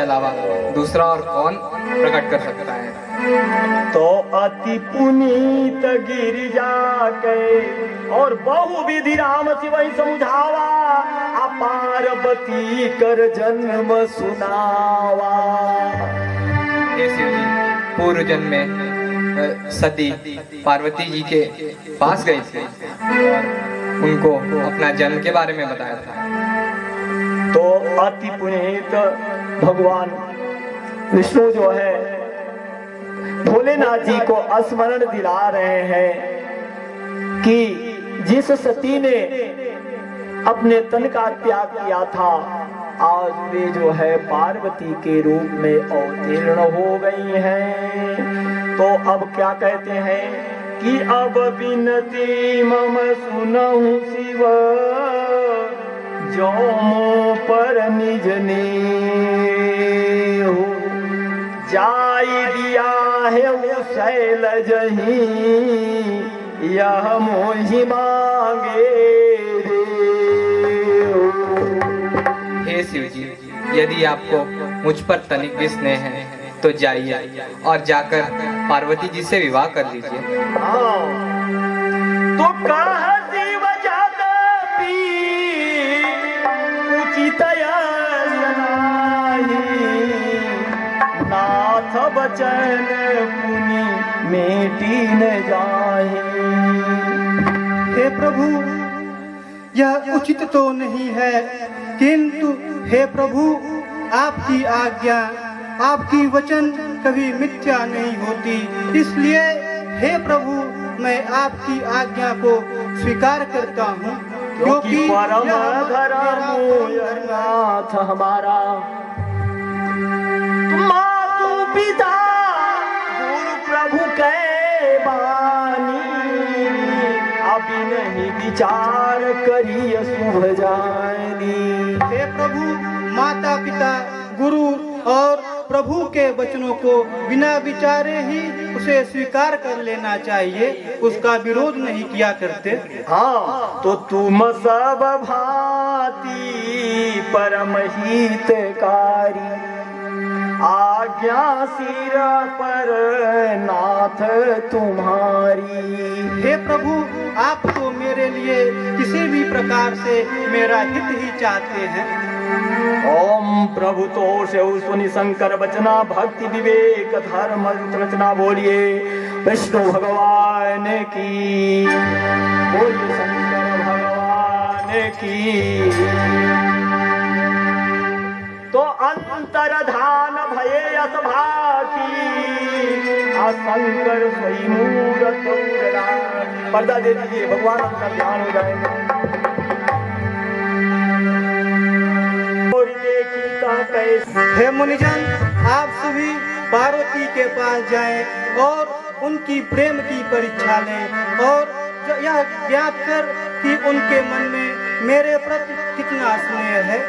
अलावा दूसरा और कौन प्रकट कर सकता है? तो अति पुनीत गिरिजा के और बहु विधि राम शिव समझावा, पार्वती कर जन्म सुनावा। हे शिव जी, पूर्व जन्म में सती पार्वती जी के पास गए थे और उनको अपना जन्म के बारे में बताया था। तो अति पुनीत भगवान विष्णु जो है भोलेनाथ जी को स्मरण दिला रहे हैं कि जिस सती ने अपने तन का त्याग किया था, आज वे जो है पार्वती के रूप में अवतीर्ण हो गई हैं। तो अब क्या कहते हैं कि अब विनती मम सुनहु शिव, जो मो पर निज ने हो जाई दिया है वो शैल जही, यह मोहि मांगे रे। हे शिव जी, यदि आपको मुझ पर तनिक भी स्नेह है तो जाइए और जाकर पार्वती जी से विवाह कर लीजिए। तो कहती वजह पी उचित नाथ बचन पुनि मेटी न जाए। हे प्रभु, यह उचित तो नहीं है, किंतु हे प्रभु, आपकी आज्ञा, आपकी वचन कभी मिथ्या नहीं होती, इसलिए हे प्रभु मैं आपकी आज्ञा को स्वीकार करता हूँ, क्योंकि परम धर्मनाथ हमारा मातु पिता गुरु प्रभु के बानी, अभी नहीं विचार करिए शुभ जानी। हे प्रभु, माता पिता गुरु और प्रभु के वचनों को बिना विचारे ही उसे स्वीकार कर लेना चाहिए, उसका विरोध नहीं किया करते। हाँ, तो तुम सब भांति परम हितकारी, आज्ञा सिर पर नाथ तुम्हारी। हे प्रभु, आप तो मेरे लिए किसी भी प्रकार से मेरा हित ही चाहते हैं। ओम प्रभु तो सुनि शंकर बचना, भक्ति विवेक धर्म रचना बोलिए विष्णु भगवान की, बोलिए शंकर भगवान की। तो अंतर धान भये असभाकी, शंकर स्वयं मूरत पर्दा दे दीजिए, भगवान का ध्यान हो जाएगा। हे मुनिजन, आप सभी पार्वती के पास जाएं और उनकी प्रेम की परीक्षा लें और यह ज्ञात कर कि उनके मन में मेरे प्रति कितना स्नेह है।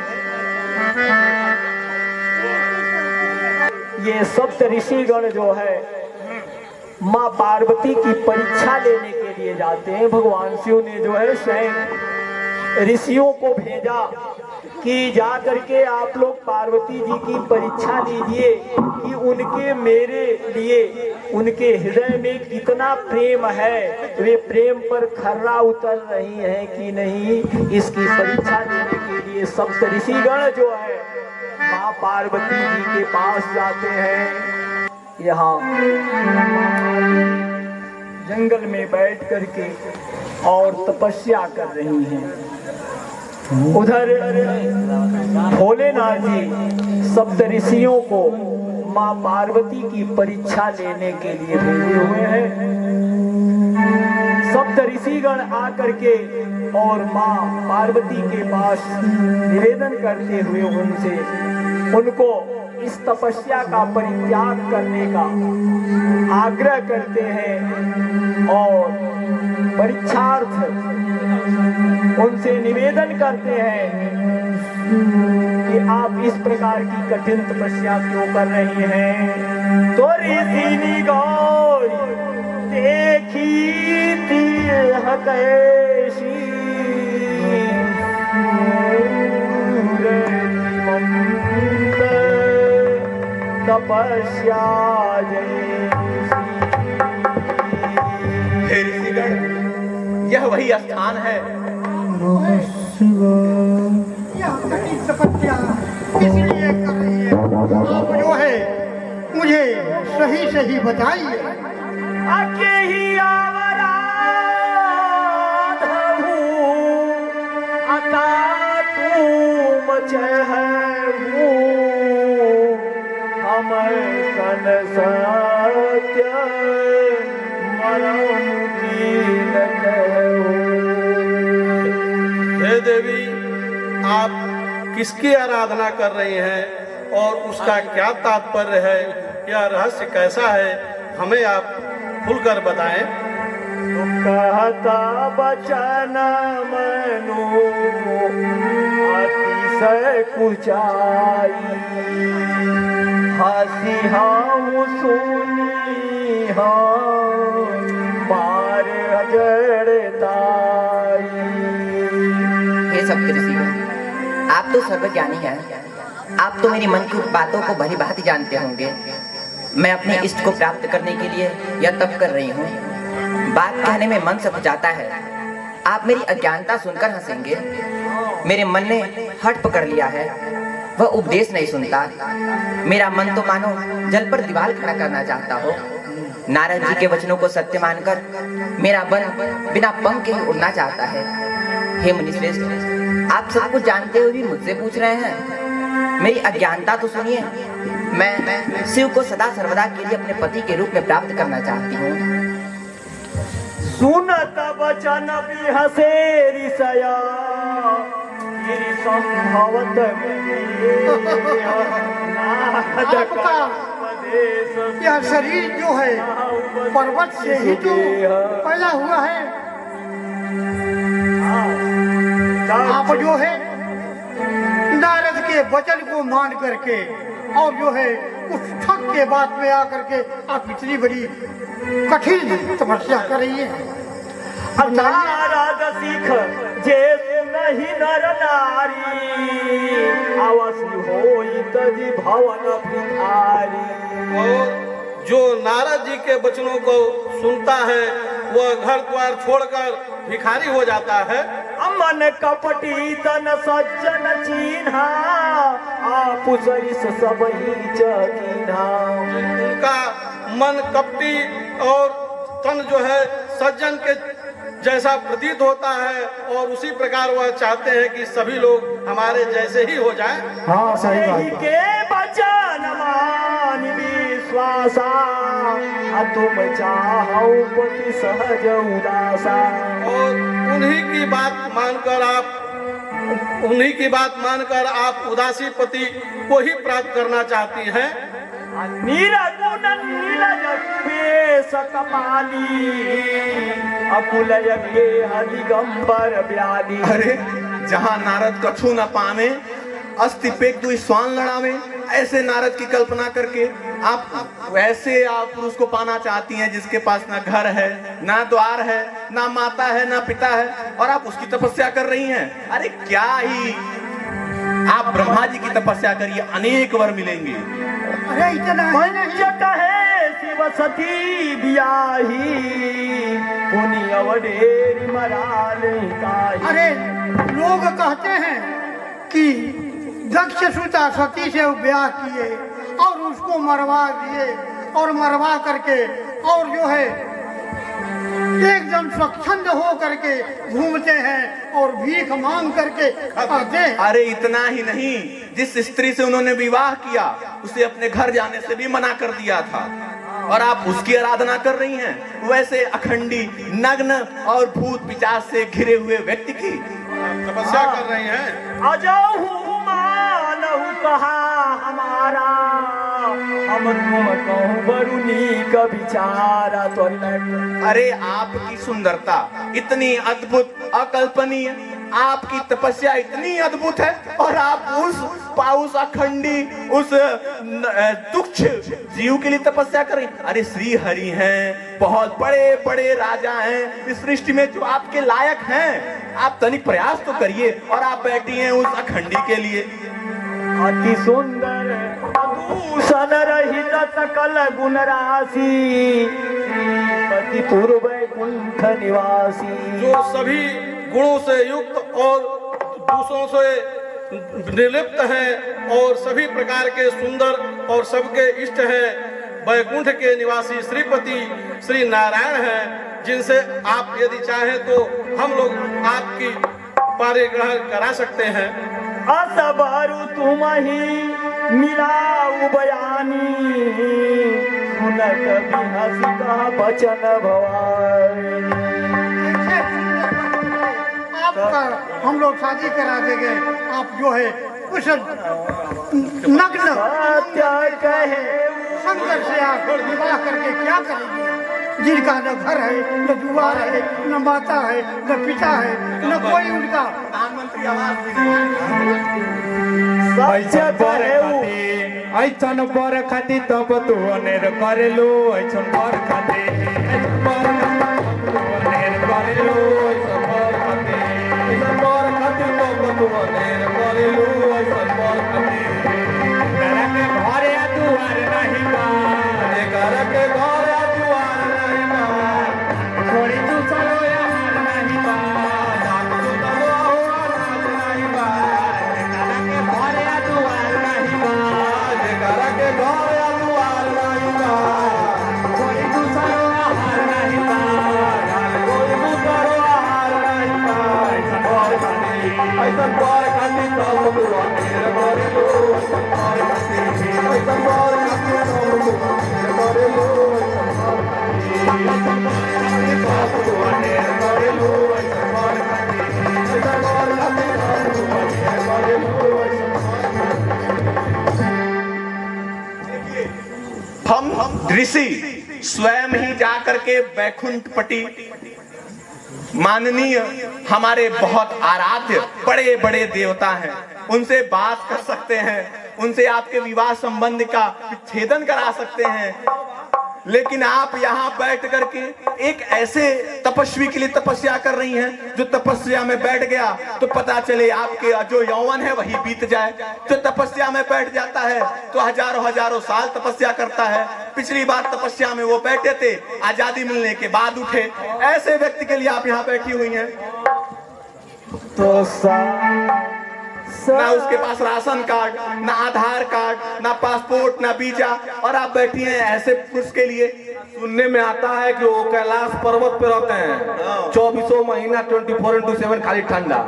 ये सप्त ऋषिगण जो है माँ पार्वती की परीक्षा लेने के लिए जाते हैं। भगवान शिव ने जो है स्वयं ऋषियों को भेजा कि जा करके आप लोग पार्वती जी की परीक्षा लीजिए कि उनके मेरे लिए उनके हृदय में कितना प्रेम है, वे प्रेम पर खर्रा उतर रही हैं कि नहीं, इसकी परीक्षा लेने के लिए सप्त ऋषिगण जो है माँ पार्वती जी के पास जाते हैं। यहाँ जंगल में बैठ करके और तपस्या कर रही हैं। उधर भोलेनाथ जी सप्त ऋषियों को माँ पार्वती की परीक्षा लेने के लिए भेजे हुए हैं। सप्त ऋषिगण आकर के और माँ पार्वती के पास निवेदन करते हुए उनको इस तपस्या का परित्याग करने का आग्रह करते हैं और परीक्षार्थ उनसे निवेदन करते हैं कि आप इस प्रकार की कठिन तपस्या क्यों कर रही हैं। तो ऋषि गौर देखी थी कैसी, तपस्या जय हे ऋषिगण, यह वही स्थान है। यह कठिन तपस्या इसलिए कर रही है, आप जो है मुझे सही सही बताइए। आके ही आवरा धू आता तुम चहू हम सन सत्य मरम की न कहू। हे देवी, आप किसकी आराधना कर रही हैं और उसका क्या तात्पर्य है, यह रहस्य कैसा है, हमें आप खुलकर बताएं। कहता बचन मनु अतिशय कुचाई हसी हाउ सुनी मार जड़ताई। हे सब ऋषिगण, आप तो सर्वज्ञानी हैं। आप तो मेरी मन की बातों को भली भांति जानते होंगे। मैं अपने इष्ट को प्राप्त करने के लिए यह तप कर रही हूँ। बात कहने में मन सब जाता है। आप मेरी अज्ञानता सुनकर हंसेंगे। मेरे मन ने हट पकड़ लिया है, वह उपदेश नहीं सुनता। मेरा मन तो मानो जल पर दीवार खड़ा करना चाहता हो। नारद जी के वचनों को सत्य मानकर मेरा मन बिना पंख के ही उड़ना चाहता है। हे मुनिश्रेष्ठ, आप सब कुछ जानते हुए भी मुझसे पूछ रहे हैं। मेरी अज्ञानता तो सुनिए। मैं शिव को सदा सर्वदा के लिए अपने पति के रूप में प्राप्त करना चाहती हूँ। सुनत बचन बिहसे ऋषया गिरि संभवत आपका यह शरीर जो है पर्वत से ही तो पैदा हुआ है। आप जो है नारद के वचन को मान करके और जो है उस ठग के बात में आकर के आप इतनी बड़ी कठिन तपस्या कर रही है। नारद सिख जे नहीं नर नारी अवश्य होई तजी भवन भिखारी। और जो नारद जी के वचनों को सुनता है वह घर द्वार छोड़कर भिखारी हो जाता है। अमन कपटी तन सज्जन चिन्हा आप सरिस सब ही चकीन्हा। उनका मन कपटी और तन जो है सज्जन के जैसा प्रतीत होता है और उसी प्रकार वह चाहते हैं कि सभी लोग हमारे जैसे ही हो जाएं। हाँ सही बात के वचन मान विश्वासा तुम चाहो पति सहज उदासा। और उन्हीं की बात मानकर आप उदासी पति को ही प्राप्त करना चाहती हैं। निरगुण नीलज पेश कपाली अकुलय के हरिगंबर ब्याली। अरे जहाँ नारद कछु न पावे अस्ति पेक दुई स्वान लड़ावे, ऐसे नारद की कल्पना करके आप वैसे आप पुरुष को पाना चाहती हैं जिसके पास ना घर है, ना द्वार है, ना माता है, ना पिता है, और आप उसकी तपस्या कर रही हैं। अरे क्या ही, आप ब्रह्मा जी की तपस्या करिए, अनेक वर मिलेंगे। अरे इतना पंचक है शिव सती ब्याही पुनि अवडेरी मराल ताही। अरे लोग कहते हैं कि दक्ष सुता सती से ब्याह किए और उसको मरवा दिए और मरवा करके और जो है एकदम स्वच्छंद हो करके घूमते हैं और भीख मांग करके खाते हैं। अरे इतना ही नहीं, जिस स्त्री से उन्होंने विवाह किया उसे अपने घर जाने से भी मना कर दिया था, और आप उसकी आराधना कर रही हैं। वैसे अखंडी नग्न और भूत पिशाच से घिरे हुए व्यक्ति की तपस्या कर रही हैं। अजहु मानहु कहा हमारा हम तुम कहूँ बरुनी का विचारा तो। अरे आपकी सुंदरता इतनी अद्भुत अकल्पनीय, आपकी तपस्या इतनी अद्भुत है, और आप उस अखंडी उस तुच्छ जीव के लिए तपस्या करें। अरे श्री हरि हैं, बहुत बड़े बड़े राजा हैं इस सृष्टि में जो आपके लायक हैं। आप तनिक प्रयास तो करिए, और आप बैठी हैं उस अखंडी के लिए। अति सुंदर दूषण रहित सकल गुण राशि श्रीपति पूर्व कुंठ निवासी। जो सभी गुणों से युक्त और दूसरों से निर्लिप्त है और सभी प्रकार के सुंदर और सबके इष्ट है, वैकुंठ के निवासी श्रीपति श्री नारायण हैं, जिनसे आप यदि चाहें तो हम लोग आपकी पारिग्रह करा सकते हैं। असबारु तुम ही मिलाऊ बयानी सुनत बिहसी का बचन भवानी। आपका हम लोग शादी करा देंगे, आप जो है कुछ नग्न सत्य कहे सुंदर से आप विवाह करके क्या करेंगे? जिनका न घर है, न दुआर है, न माता है, न पिता है, न कोई उनका प्रधानमंत्री आवास भी नहीं। सत्य कहे ऐसन बर खाती तब तू अनेर करेलू, ऐसन बर खाती बर अनेर करेलू, ऐसन बर खाती तब तू अनेर करेलू, ऐसन बर खाती घर के घरे दुआर नहीं बा, घर के घरे दुआर नहीं बा, थोड़ी तू चलो यार नहीं बा, तू चलो यार नहीं बा, घर के घरे दुआर नहीं बा, घर के घरे दुआर नहीं बा, कोई दूसरो आहार नहीं बा, कोई दूसरो आहार नहीं बा, ऐसा बार खाती तब तू अनेर करेलू, ऐसा बार खाती तब तू अनेर करेलू, ऐसा बार खाती तब तू अनेर करेलू, ऐसा बार खाती तब तू अनेर करेलू। हम ऋषि स्वयं ही जा करके वैकुंठ पटी माननीय हमारे बहुत आराध्य बड़े बड़े देवता हैं, उनसे बात कर सकते हैं, उनसे आपके विवाह संबंध का छेदन करा सकते हैं। लेकिन आप यहाँ बैठ करके एक ऐसे तपस्वी के लिए तपस्या कर रही हैं, जो तपस्या में बैठ गया तो पता चले आपके जो यौवन है वही बीत जाए। जो तपस्या में बैठ जाता है तो हजारों हजारों साल तपस्या करता है। पिछली बार तपस्या में वो बैठे थे, आजादी मिलने के बाद उठे। ऐसे व्यक्ति के लिए आप यहाँ बैठी हुई हैं। तो ना उसके पास राशन कार्ड, ना आधार कार्ड, ना पासपोर्ट, ना वीजा, और आप बैठी हैं ऐसे पुरुष के लिए। सुनने में आता है कि वो कैलाश पर्वत पे रहते हैं, 24 महीना 24/7 खाली ठंडा,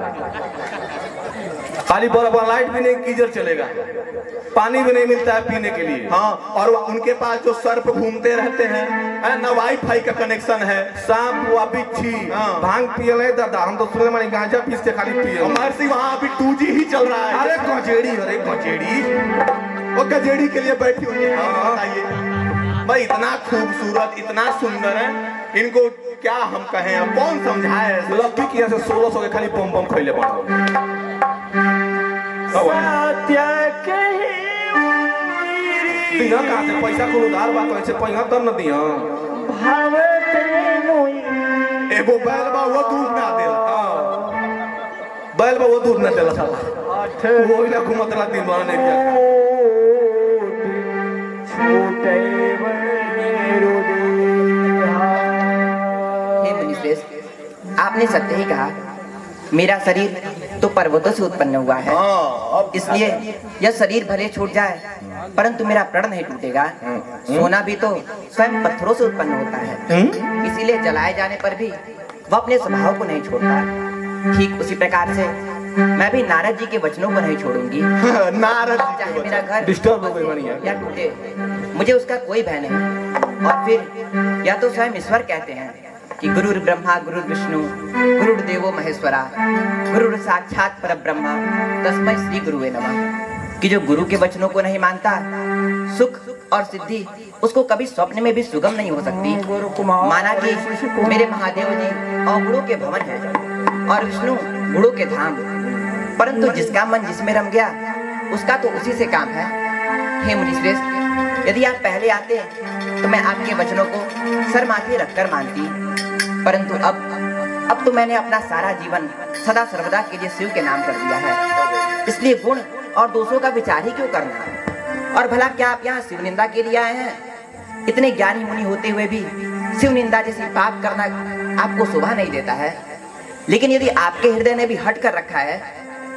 खाली बर्फ, लाइट भी नहीं, गीजर चलेगा, पानी भी नहीं मिलता है पीने के लिए। हाँ, और उनके पास जो सर्प घूमते रहते हैं, ना वाईफाई का कनेक्शन है। सांप व बिच्छी भांग पिए नहीं दादा, हम तो सुने मानी गांजा पीस के खाली पिए। महर्षि वहाँ अभी 2G ही चल रहा है। अरे गजेड़ी, अरे गजेड़ी, वो गजेड़ी के लिए बैठी हुई है। बताइए भाई, इतना खूबसूरत, इतना सुंदर है, इनको क्या हम कहें, अब कौन समझाए। लक्की की से 1600 के खाली बम बम खैले पड़ा। सत्य कहे दिया कहाँ से पैसा को उधार बात ऐसे पैसा तब न दिया। एगो बैल बा वो दूध ना देला, बैल बा वो दूध न देला साला, वो ही ना घूमत रहा दिन भर नहीं किया। हे मुनिश्रेष्ठ, आपने सत्य ही कहा। मेरा शरीर तो पर्वतों से उत्पन्न हुआ है, इसलिए यह शरीर भले छूट जाए परंतु मेरा प्रण नहीं टूटेगा। सोना भी तो स्वयं पत्थरों से उत्पन्न होता है, इसीलिए जलाए जाने पर भी वह अपने स्वभाव को नहीं छोड़ता। ठीक उसी प्रकार से मैं भी नारद जी के वचनों को नहीं छोड़ूंगी। नारद चाहे मेरा घर डिस्टर्ब हो गई बनी है। या टूटे, मुझे उसका कोई भय नहीं। और फिर या तो स्वयं ईश्वर कहते हैं कि गुरुर् ब्रह्मा गुरुर्विष्णु गुरुर्देवो महेश्वरा गुरुर् साक्षात परब्रह्म तस्मै श्री गुरुवे नमः। कि जो गुरु के वचनों को नहीं मानता, सुख और सिद्धि उसको कभी स्वप्न में भी सुगम नहीं हो सकती। माना कि मेरे महादेव जी अवगुणों के भवन है और विष्णु गुणों के धाम, परंतु जिसका मन जिसमें रम गया उसका तो उसी से काम है। हे मुनिश्रेष्ठ, यदि आप पहले आते तो मैं आपके वचनों को सर माथे रखकर मानती, परंतु अब तो मैंने अपना सारा जीवन सदा सर्वदा के लिए शिव के नाम कर दिया है। इसलिए गुण और दूसरों का विचार ही क्यों करना? और भला क्या आप यहाँ शिव निंदा के लिए आए हैं? इतने ज्ञानी मुनि होते हुए भी शिव निंदा जैसी पाप करना आपको शोभा नहीं देता है। लेकिन यदि आपके हृदय ने भी हट कर रखा है,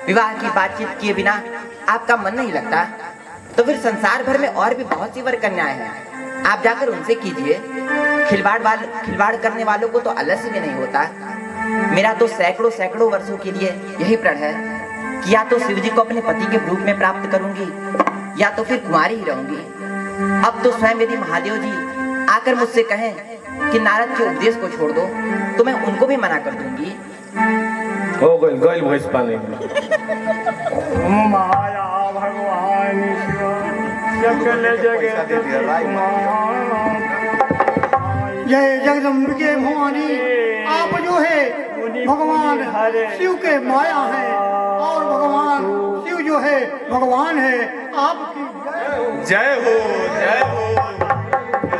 विवाह की बातचीत किए बिना आपका मन नहीं लगता, तो फिर संसार भर में और भी बहुत सी वर कन्याएं हैं, आप जाकर उनसे कीजिए। खिलवाड़ करने वालों को तो आलस्य भी नहीं होता। मेरा तो सैकड़ों सैकड़ों वर्षों के लिए यही प्रण है कि या तो शिव जी को अपने पति के रूप में प्राप्त करूंगी या तो फिर कुंवारी ही रहूंगी। अब तो स्वयं यदि महादेव जी आकर मुझसे कहें कि नारद के उपदेश को छोड़ दो तो मैं उनको भी मना कर दूंगी। हो गई गई भैंस पानी में। माया भगवान सकल जगत जय जगदम्बिके भवानी, आप जो है भगवान शिव के माया है और भगवान शिव जो है भगवान है। आपकी जय हो, जय हो।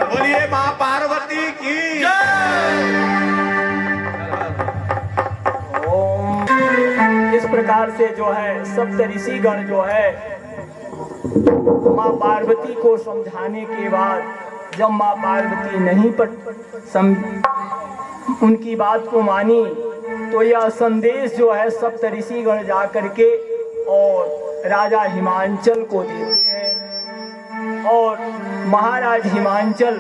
बोलिए माँ पार्वती की ओम। इस प्रकार से जो है सप्त ऋषिगण जो है माँ पार्वती को समझाने के बाद जब माँ पार्वती नहीं उनकी बात को मानी तो यह संदेश जो है सप्त ऋषिगण जा करके और राजा हिमांचल को देते हैं। और महाराज हिमांचल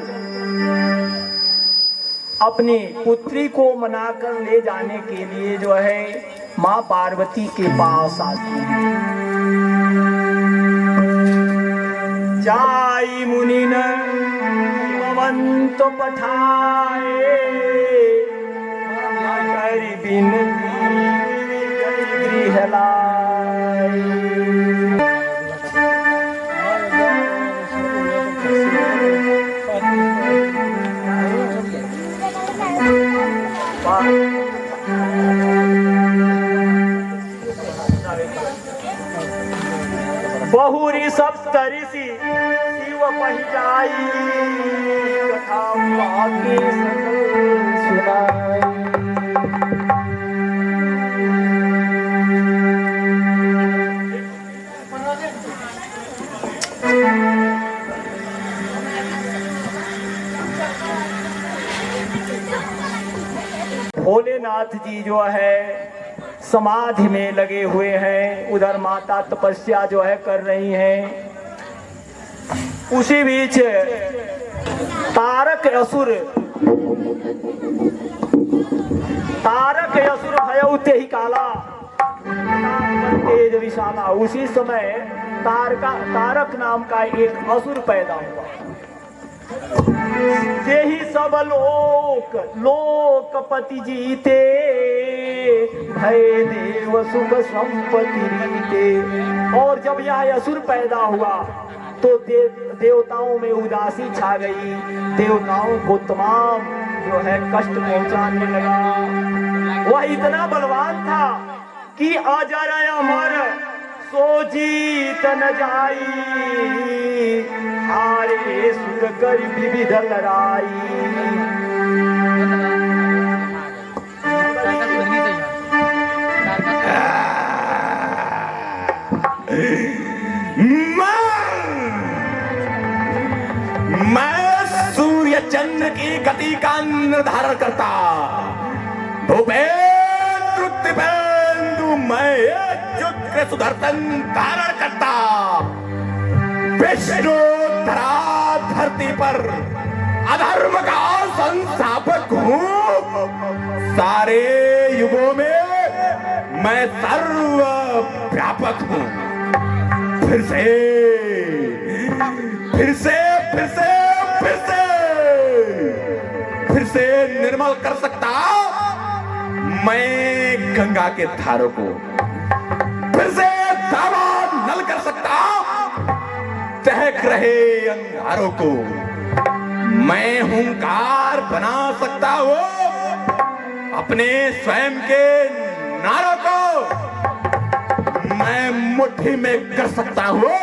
अपनी पुत्री को मनाकर ले जाने के लिए जो है माँ पार्वती के पास आते हैं। जाई मुनि न तो पठाए करि बिनती गृह लाई। बहुरी सप्त ऋषि शिव पहिजाई कथा बाकी सुनाई। भोलेनाथ जी जो है समाधि में लगे हुए हैं, उधर माता तपस्या जो है कर रही हैं। उसी बीच तारक असुर भयउ तेहि काला तेज विशाला। उसी समय तारक नाम का एक असुर पैदा हुआ। यही सब लोकपति जीते भय देव सुख संपत्ति रीते। और जब यह असुर पैदा हुआ तो देवताओं में उदासी छा गई। देवताओं को तमाम जो है कष्ट पहुंचाने लगा। वह इतना बलवान था कि अजर अमर सो जीत न जाई, हारे सुख कर विविध लड़ाई। मैं सूर्य चंद्र की गति का निर्धारण करता, भूपेंद्र दिपेंद्र मैं शुक्र सुदर्शन धारण करता, विष्णु धरा धरती पर अधर्म का संस्थापक हूँ। सारे युगों में मैं सर्व व्यापक हूँ। फिर से निर्मल कर सकता मैं गंगा के धारों को। फिर से नल कर सकता चहक रहे अंगारों को। मैं हुंकार बना सकता हूँ अपने स्वयं के नारों को। मैं मुट्ठी में कर सकता हूँ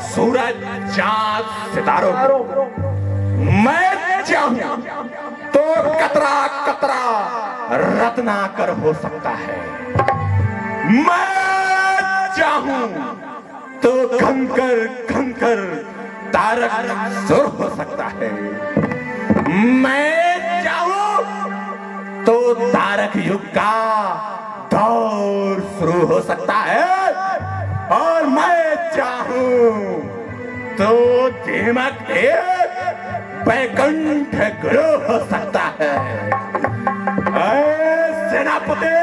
सूरज चांद सितारों को। मैं चाहूं तो कतरा कतरा रत्नाकर हो सकता है। मैं चाहूं तो खंकर खंकर तारक सुर हो सकता है। मैं चाहूं तो तारक युग का दौर शुरू हो सकता है, और मैं चाहूं तो दीमक बैकुंठ गुरु हो सकता है। सेनापति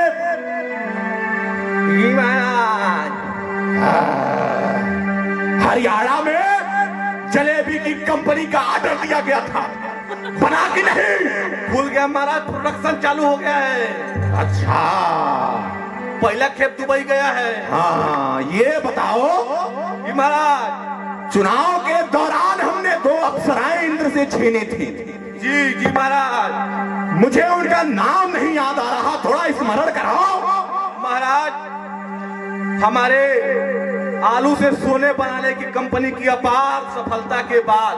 हरियाणा में जलेबी की कंपनी का ऑर्डर दिया गया था, बना कि नहीं? भूल गया महाराज, प्रोडक्शन चालू हो गया है। अच्छा, पहला खेप दुबई गया है। हाँ, ये बताओ जी महाराज, चुनाव के दौरान हमने 2 अप्सराएं इंद्र से छीनी थी। जी जी महाराज, मुझे उनका नाम नहीं याद आ रहा, थोड़ा स्मरण कराओ। महाराज हमारे आलू से सोने बनाने की कंपनी की अपार सफलता के बाद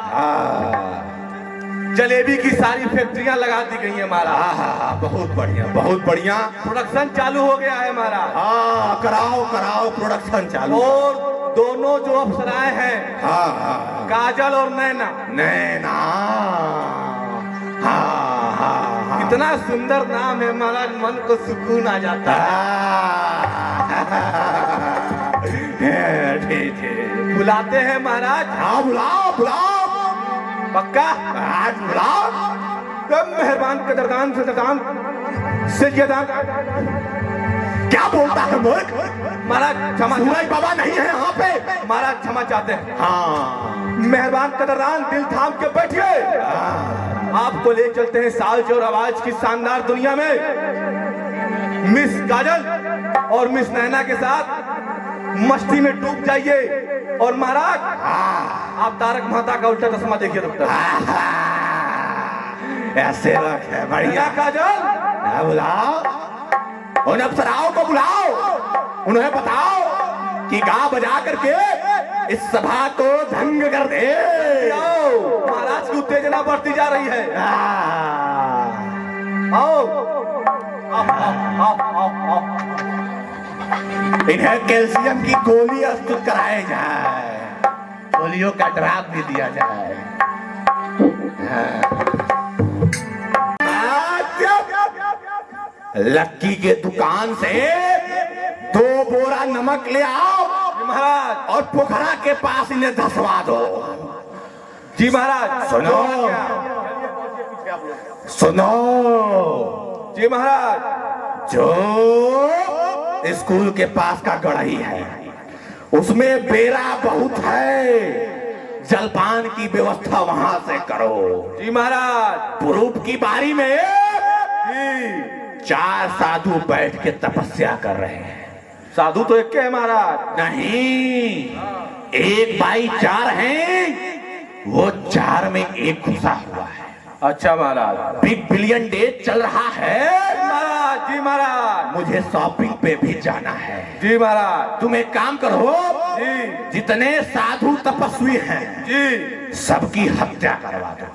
जलेबी की सारी फैक्ट्रियां लगा दी गई है महाराज। बहुत बढ़िया, बहुत बढ़िया। प्रोडक्शन चालू हो गया है महाराज। हाँ, कराओ कराओ प्रोडक्शन चालू। और दोनों जो अप्सराएं हैं, हाँ, काजल और नैना, नैना, हाँ, इतना सुंदर नाम है महाराज, मन को सुकून आ जाता है। ठीक है, बुलाते हैं महाराज। हाँ, बुलाओ बुलाओ, पक्का आज बुलाओ। तब मेहरबान कदरदान सदरदान सैयदान। क्या बोलता है मूर्ख? महाराज क्षमा, सूरज बाबा नहीं है यहाँ पे। महाराज क्षमा चाहते हैं। हाँ, मेहरबान कदरदान, दिल थाम के बैठिए। आपको ले चलते हैं साज और आवाज की शानदार दुनिया में। मिस काजल और मिस नैना के साथ मस्ती में डूब जाइए। और महाराज आप तारक मेहता का उल्टा चश्मा देखिए तब तक। ऐसे लोग है, बढ़िया। काजल बुलाओ उन अप्सराओं को, बुलाओ, उन्हें बताओ कि गा बजा करके इस सभा को धंग कर दे। महाराज की उत्तेजना बढ़ती जा रही है। आओ आओ आओ आओ। इन्हें कैल्शियम की गोली प्रस्तुत कराए जाए, पोलियो का ड्राप भी दिया जाए। लक्की के दुकान से 2 बोरा नमक ले आओ महाराज। और पोखरा के पास इन्हें धसवा दो। जी महाराज। सुनो सुनो। जी महाराज। जो स्कूल के पास का गढ़ई है उसमें बेरा बहुत है, जलपान की व्यवस्था वहां से करो। जी महाराज। पुरूप की बारी में जी 4 साधु बैठ के तपस्या कर रहे हैं। साधु तो एक के है महाराज। नहीं, 1 बाई 4 हैं, वो 4 में 1 घुसा हुआ है। अच्छा महाराज। बिग बिलियन डे चल रहा है महाराज। जी महाराज। मुझे शॉपिंग पे भी जाना है। जी महाराज। तुम एक काम करो, जी जितने साधु तपस्वी हैं जी सबकी हत्या करवा दो।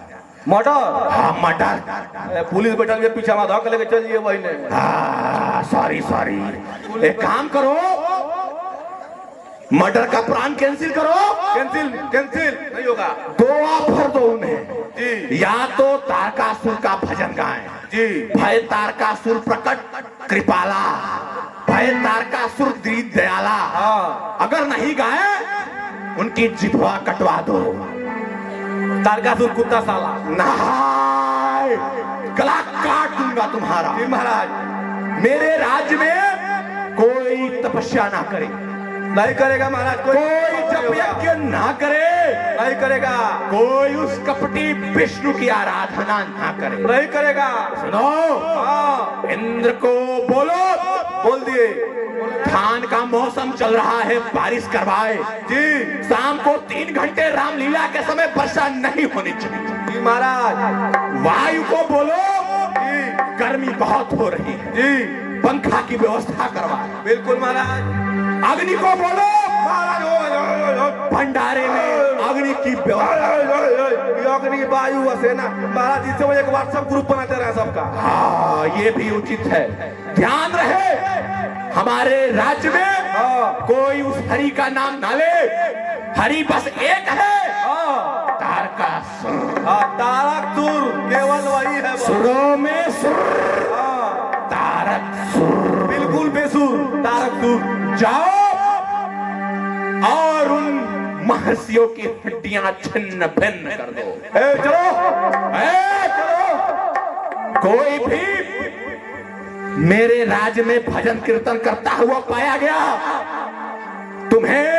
मर्डर। हाँ, मर्डर। पुलिस बैठल के पीछे माधा के लेके चलिए वही ने। सॉरी सॉरी, एक काम करो, मर्डर का प्लान कैंसिल करो। कैंसिल कैंसिल नहीं होगा। 2 ऑफर दो उन्हें। जी। या तो तारकासुर का भजन गाएं। जी। भय तारकासुर प्रकट कृपाला, भय तारकासुर दीन दयाला। हाँ। अगर नहीं गाए उनकी जिह्वा कटवा दो। तारकासुर कुत्ता साला। नहीं, गला काट दूंगा तुम्हारा। जी महाराज। मेरे राज्य में कोई तपस्या ना करे, नहीं करेगा महाराज। कोई जप यज्ञ ना करे, नहीं करेगा। कोई उस कपटी विष्णु की आराधना ना करे, नहीं करेगा। सुनो। हाँ। इंद्र को बोलो, बोल दिए। धान का मौसम चल रहा है, बारिश करवाए। जी। शाम को 3 घंटे रामलीला के समय वर्षा नहीं होनी चाहिए। जी महाराज। वायु को बोलो, जी। गर्मी बहुत हो रही है, जी। पंखा की व्यवस्था करवाए। बिल्कुल महाराज। अग्नि को बोलो, भंडारे में अग्नि की व्यवस्था। अग्नि वायु सेना महाराज, इससे वो एक व्हाट्सएप ग्रुप बनाते रहे सबका। हाँ, ये भी उचित है। ध्यान रहे, हमारे राज्य में कोई उस हरि का नाम ना ले। हरि बस एक है, तारकासुर। तारकसुर केवल वही है। सुरों में सुर, तारकसुर। बिल्कुल बेसुर, तारकसुर। जाओ और उन महर्षियों की हड्डियां छिन्न भिन्न कर दो। चलो कोई भी मेरे राज्य में भजन कीर्तन करता हुआ पाया गया, तुम्हें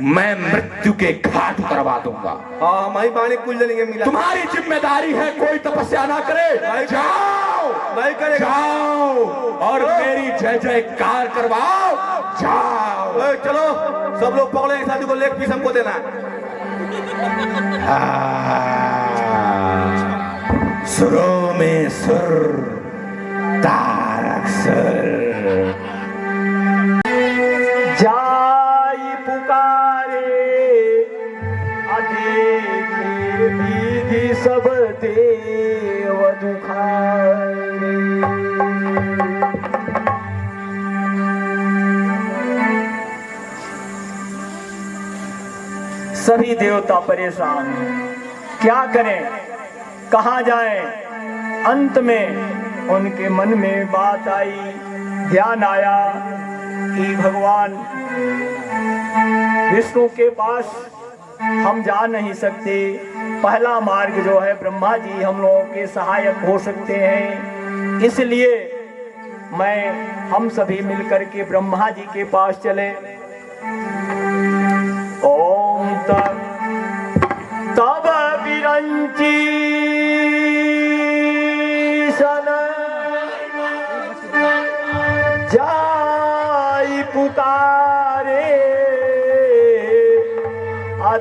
मैं मृत्यु के घाट उतरवा दूंगा। हाँ, हमारी पानी कुल जलेंगे मिला। तुम्हारी जिम्मेदारी है कोई तपस्या ना करे। जाओ, नहीं करेगा। जाओ और मेरी जय जयकार करवाओ। जाओ। चलो सब लोग पकड़े एक साथी को, लेग पीस हमको देना। सुरों में सुर, तारकसुर। जाई पुकारे अदेखे विधि सब देव दुखारे। सभी देवता परेशान, क्या करें, कहाँ जाएं। अंत में उनके मन में बात आई, ध्यान आया कि भगवान विष्णु के पास हम जा नहीं सकते। पहला मार्ग जो है ब्रह्मा जी हम लोगों के सहायक हो सकते हैं, इसलिए हम सभी मिलकर के ब्रह्मा जी के पास चले। ओम तब विरंची सन जाई पुकारे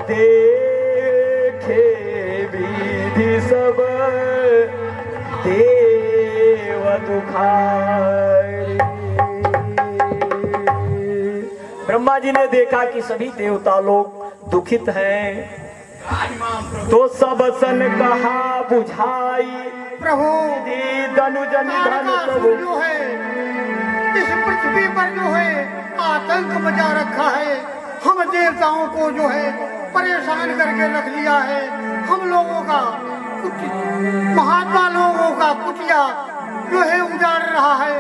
देखे विधि सब देव दुखारे। ब्रह्मा जी ने देखा कि सभी देवता लोग दुखित हैं, तो सब सन कहा बुझाई प्रभु धनुजन धन सब जो है इस पृथ्वी पर जो है आतंक मचा रखा है। हम देवताओं को जो है परेशान करके रख लिया है। हम लोगों का महात्मा लोगों का कुटिया जो है उजाड़ रहा है,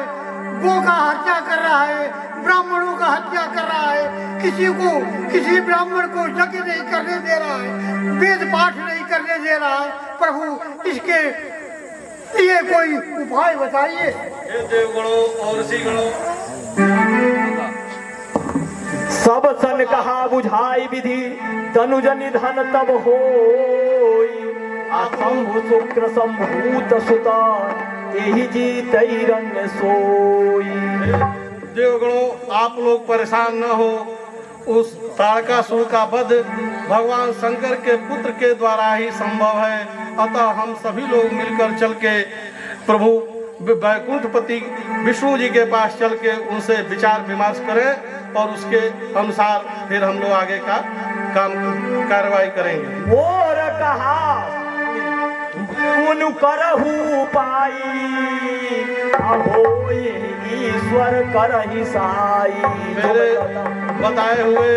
गो का हत्या कर रहा है, ब्राह्मणों का हत्या कर रहा है, किसी ब्राह्मण को यज्ञ नहीं करने दे रहा है, वेद पाठ नहीं करने दे रहा है। प्रभु इसके लिए कोई उपाय बताइए। देवगणों और ऋषिगणों, सब सन कहा बुझाई विधि तनुजन निधन तब होई। असंभु शुक्र संभूत सुता यही जीत रंग सोई। देवगणों आप लोग परेशान न हो। उस तारकासुर का वध भगवान शंकर के पुत्र के द्वारा ही संभव है। अतः हम सभी लोग मिलकर चल के प्रभु वैकुंठपति विष्णु जी के पास चल के उनसे विचार विमर्श करें और उसके अनुसार फिर हम लोग आगे का कार्रवाई करेंगे। और कहा पुन करहु पाई अहो ईश्वर करहि साई। मेरे बताए हुए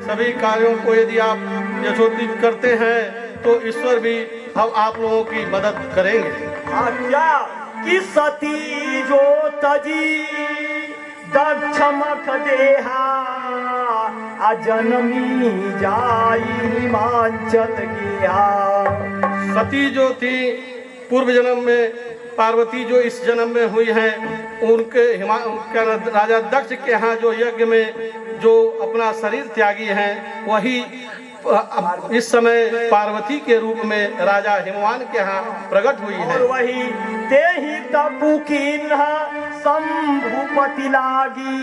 सभी कार्यों को यदि आप यथोचित करते हैं तो ईश्वर भी हम आप लोगों की मदद करेंगे। क्या कि सती जो तजी दक्ष मख देहा अजन्मी जाई हिमांचल गया। सती जो थी पूर्व जन्म में, पार्वती जो इस जन्म में हुई है, उनके राजा दक्ष के यहाँ जो यज्ञ में जो अपना शरीर त्यागी हैं, वही इस समय पार्वती के रूप में राजा हिमवान के यहाँ प्रकट हुई है। और वही ते ही तपु कीन्ह शंभुपति लागी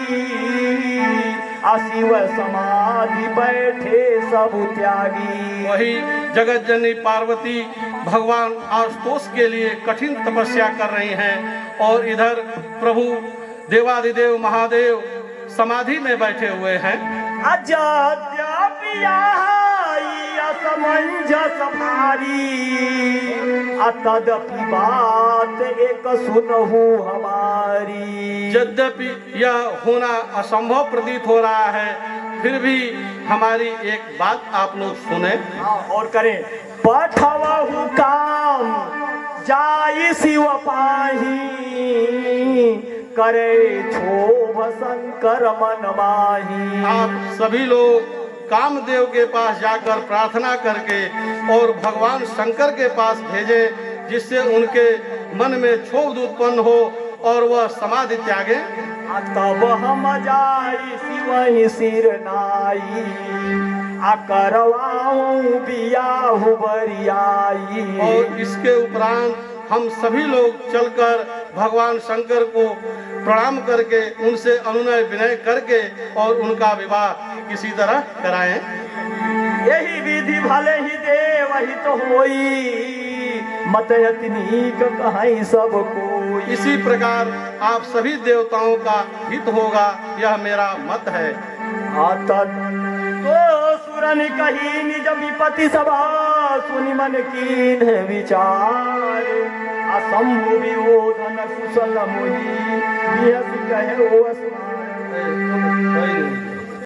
अशिव समाधि बैठे सब त्यागी। वही जगत जननी पार्वती भगवान आशुतोष के लिए कठिन तपस्या कर रही हैं और इधर प्रभु देवाधिदेव महादेव समाधि में बैठे हुए हैं। अजाद्या पिया असमंजस भारी, तदपि बात एक सुनहु हमारी। यद्यपि यह होना असंभव प्रतीत हो रहा है, फिर भी हमारी एक बात आप लोग सुने और करें। पठवहु काम जाई शिव पाही, करे क्षोभ शंकर मन माही। आप सभी लोग कामदेव के पास जाकर प्रार्थना करके और भगवान शंकर के पास भेजें, जिससे उनके मन में क्षोभ उत्पन्न हो और वह समाधि त्यागे। तब हम जाई शिवहि सिर नाई, करवाऊं बियाहु बरियाई। और इसके उपरांत हम सभी लोग चलकर भगवान शंकर को प्रणाम करके उनसे अनुनय विनय करके और उनका विवाह किसी तरह कराएं। यही विधि भले ही देव हित होई, मत यतनीक कहीं सब कोई। इसी प्रकार आप सभी देवताओं का हित होगा, यह मेरा मत है। तो सुरन कही निज विपति सभा, सुनि मन कीन विचार। असंभु विरोधन कुशल मोही, बिहस कहे ओ असमान।